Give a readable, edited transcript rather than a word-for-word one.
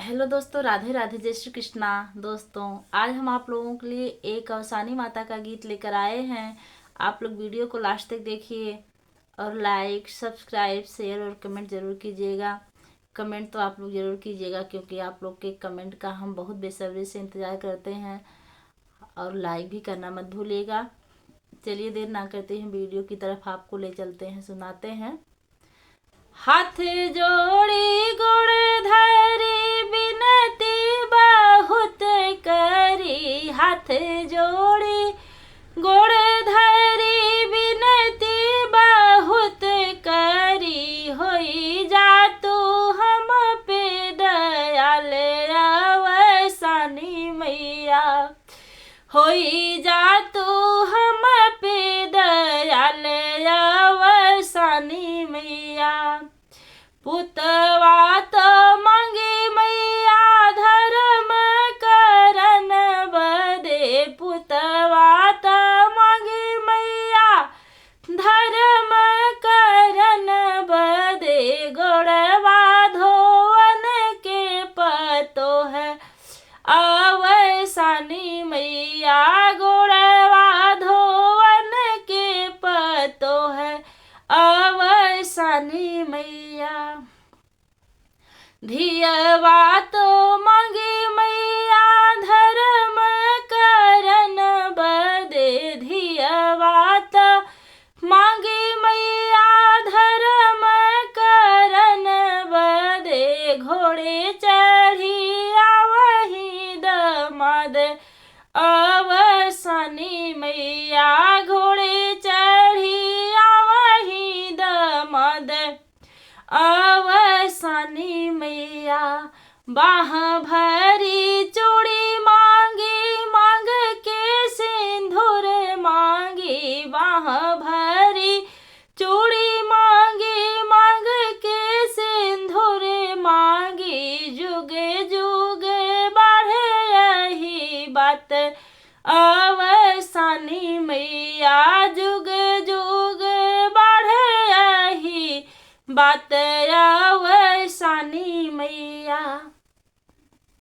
Hello दोस्तों, राधे राधे, जय श्री कृष्णा। दोस्तों, आज हम आप लोगों के लिए एक अवसानी माता का गीत लेकर आए हैं। आप लोग वीडियो को लास्ट तक देखिए और लाइक, सब्सक्राइब, शेयर और कमेंट ज़रूर कीजिएगा। कमेंट तो आप लोग ज़रूर कीजिएगा क्योंकि आप लोग के कमेंट का हम बहुत बेसब्री से इंतज़ार करते हैं। और लाइक भी करना मत भूलिएगा। चलिए देर ना करते हैं, वीडियो की तरफ आपको ले चलते हैं, सुनाते हैं। हाथ जोड़ी गुण धरी बिनती बहुत करी, हाथ जोड़ी गुण धरी बिनती बहुत करी, होई जा तू हम पे दयाल अवसानी मैया, होई जा तू हम पे दयाल अवसानी मैया। पुतवा तो मांगी मैया धर्म करन बदे, पुतवा तो मांगी मैया धर्म करन बदे, गोड़वा धोवन के पतो है अवसानी मैया, गोड़वा धोवन के पतो है अवसानी मैया। धियवा तो मांगी मैया धर्म करन बदे, धियवा तो मांगी मैया धर्म करन बदे, घोड़े चढ़ी आवही दमाद अवसानी मैया, घोड़े चढ़ी आवही दमाद अवसानी मैया। बाह भरी चूड़ी मांगी मांग के सिंदूर मांगी, बाह भरी चूड़ी मांगी मांग के सिंदूर मांगी, जुग जुग बढ़े यही बात अवसानी मैया, जुग जुग बढ़े यही बात